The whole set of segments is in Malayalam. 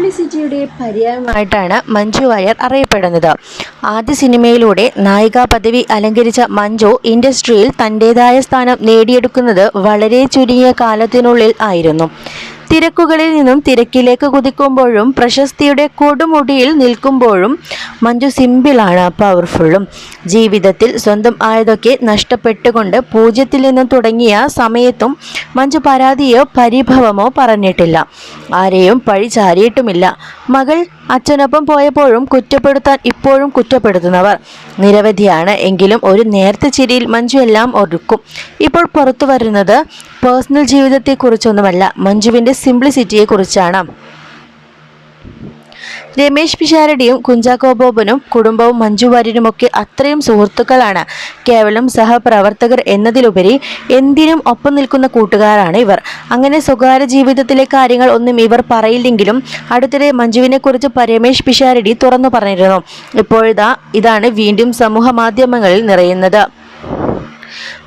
സിംപ്ലിസിറ്റിയുടെ പര്യായമായിട്ടാണ് മഞ്ജു വാര്യർ അറിയപ്പെടുന്നത്. ആദ്യ സിനിമയിലൂടെ നായികാ പദവി അലങ്കരിച്ച മഞ്ജു ഇൻഡസ്ട്രിയിൽ തൻ്റെതായ സ്ഥാനം നേടിയെടുക്കുന്നത് വളരെ ചുരുങ്ങിയ കാലത്തിനുള്ളിൽ ആയിരുന്നു. തിരക്കുകളിൽ നിന്നും തിരക്കിലേക്ക് കുതിക്കുമ്പോഴും പ്രശസ്തിയുടെ കൊടുമുടിയിൽ നിൽക്കുമ്പോഴും മഞ്ജു സിമ്പിളാണ്, പവർഫുള്ളും. ജീവിതത്തിൽ സ്വന്തം ആയതൊക്കെ നഷ്ടപ്പെട്ടുകൊണ്ട് പൂജ്യത്തിൽ നിന്നും തുടങ്ങിയ സമയത്തും മഞ്ജു പരാതിയോ പരിഭവമോ പറഞ്ഞിട്ടില്ല. ആരെയും പഴി ചാരിയിട്ടുമില്ല. മകൾ അച്ഛനൊപ്പം പോയപ്പോഴും കുറ്റപ്പെടുത്താൻ ഇപ്പോഴും കുറ്റപ്പെടുത്തുന്നവർ നിരവധിയാണ്. എങ്കിലും ഒരു നേർത്ത ചിരിയിൽ മഞ്ജു എല്ലാം ഒരുക്കും. ഇപ്പോൾ പുറത്തു വരുന്നത് പേഴ്സണൽ ജീവിതത്തെക്കുറിച്ചൊന്നുമല്ല, മഞ്ജുവിൻ്റെ സിംപ്ലിസിറ്റിയെക്കുറിച്ചാണ്. രമേശ് പിഷാരടിയും കുഞ്ചാക്കോ ബോബനും കുടുംബവും മഞ്ജു വാര്യരുമൊക്കെ അത്രയും സുഹൃത്തുക്കളാണ്. കേവലം സഹപ്രവർത്തകർ എന്നതിലുപരി എന്തിനും ഒപ്പം നിൽക്കുന്ന കൂട്ടുകാരാണ് ഇവർ. അങ്ങനെ സ്വകാര്യ ജീവിതത്തിലെ കാര്യങ്ങൾ ഒന്നും ഇവർ പറയില്ലെങ്കിലും അടുത്തിടെ മഞ്ജുവിനെക്കുറിച്ച് രമേശ് പിഷാരടി തുറന്നു പറഞ്ഞിരുന്നു. ഇതാണ് വീണ്ടും സമൂഹ മാധ്യമങ്ങളിൽ നിറയുന്നത്.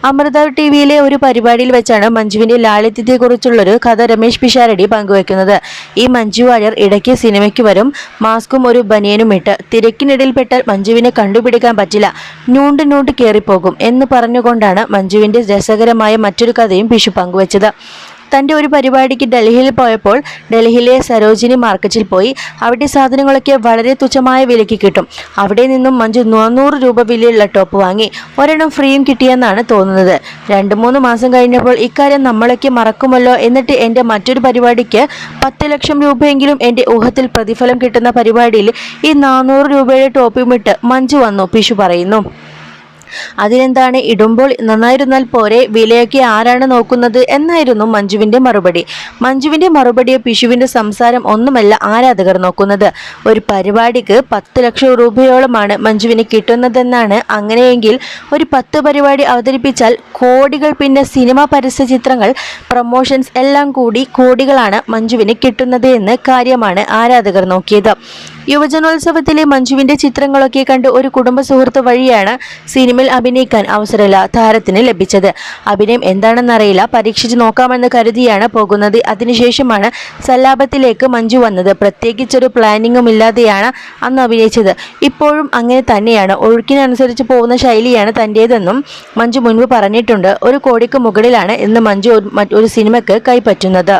അമൃത ടിവിയിലെ ഒരു പരിപാടിയിൽ വെച്ചാണ് മഞ്ജുവിന്റെ ലാളിത്യത്തെക്കുറിച്ചുള്ളൊരു കഥ രമേശ് പിഷാരടി പങ്കുവെക്കുന്നത്. ഈ മഞ്ജു വാര്യർ ഇടയ്ക്ക് സിനിമയ്ക്ക് വരും, മാസ്കും ഒരു ബനിയനും ഇട്ട്. തിരക്കിനിടയിൽപ്പെട്ടാൽ മഞ്ജുവിനെ കണ്ടുപിടിക്കാൻ പറ്റില്ല, നൂണ്ട് കയറിപ്പോകും എന്ന് പറഞ്ഞുകൊണ്ടാണ് മഞ്ജുവിന്റെ രസകരമായ മറ്റൊരു കഥയും പിഷു പങ്കുവച്ചത്. തൻ്റെ ഒരു പരിപാടിക്ക് ഡൽഹിയിൽ പോയപ്പോൾ ഡൽഹിയിലെ സരോജിനി മാർക്കറ്റിൽ പോയി. അവിടെ സാധനങ്ങളൊക്കെ വളരെ തുച്ഛമായ വിലയ്ക്ക് കിട്ടും. അവിടെ നിന്നും മഞ്ജു 400 രൂപ വിലയുള്ള ടോപ്പ് വാങ്ങി. ഒരെണ്ണം ഫ്രീയും കിട്ടിയെന്നാണ് തോന്നുന്നത്. 2-3 മാസം കഴിഞ്ഞപ്പോൾ ഇക്കാര്യം നമ്മളൊക്കെ മറക്കുമല്ലോ. എന്നിട്ട് എൻ്റെ മറ്റൊരു പരിപാടിക്ക് 10 ലക്ഷം രൂപയെങ്കിലും എൻ്റെ ഊഹത്തിൽ പ്രതിഫലം കിട്ടുന്ന പരിപാടിയിൽ ഈ 400 രൂപയുടെ ടോപ്പുമിട്ട് മഞ്ജു വന്നു, പിഷു പറയുന്നു. അതിനെന്താണ്, ഇടുമ്പോൾ നന്നായിരുന്നാൽ പോരെ, വിലയൊക്കെ ആരാണ് നോക്കുന്നത് എന്നായിരുന്നു മഞ്ജുവിൻ്റെ മറുപടി. മഞ്ജുവിൻ്റെ മറുപടിയെ പിഷുവിൻ്റെ സംസാരം ഒന്നുമല്ല ആരാധകർ നോക്കുന്നത്. ഒരു പരിപാടിക്ക് 10 ലക്ഷം രൂപയോളമാണ് മഞ്ജുവിന് കിട്ടുന്നതെന്നാണ്. അങ്ങനെയെങ്കിൽ ഒരു 10 പരിപാടി അവതരിപ്പിച്ചാൽ കോടികൾ. പിന്നെ സിനിമ, പരസ്യ ചിത്രങ്ങൾ, പ്രൊമോഷൻസ് എല്ലാം കൂടി കോടികളാണ് മഞ്ജുവിന് കിട്ടുന്നത് എന്ന കാര്യമാണ് ആരാധകർ നോക്കിയത്. യുവജനോത്സവത്തിലെ മഞ്ജുവിൻ്റെ ചിത്രങ്ങളൊക്കെ കണ്ട് ഒരു കുടുംബ സുഹൃത്ത് വഴിയാണ് സിനിമയിൽ അഭിനയിക്കാൻ അവസരമില്ല താരത്തിന് ലഭിച്ചത്. അഭിനയം എന്താണെന്നറിയില്ല, പരീക്ഷിച്ച് നോക്കാമെന്ന് കരുതിയാണ് പോകുന്നത്. അതിനുശേഷമാണ് സല്ലാപത്തിലേക്ക് മഞ്ജു വന്നത്. പ്രത്യേകിച്ചൊരു പ്ലാനിങ്ങും ഇല്ലാതെയാണ് അന്ന് അഭിനയിച്ചത്. ഇപ്പോഴും അങ്ങനെ തന്നെയാണ്, ഒഴുക്കിനനുസരിച്ച് പോകുന്ന ശൈലിയാണ് തൻ്റേതെന്നും മഞ്ജു മുൻപ് പറഞ്ഞിട്ടുണ്ട്. 1 കോടിക്ക് മുകളിലാണ് ഇന്ന് മഞ്ജു ഒരു സിനിമയ്ക്ക് കൈപ്പറ്റുന്നത്.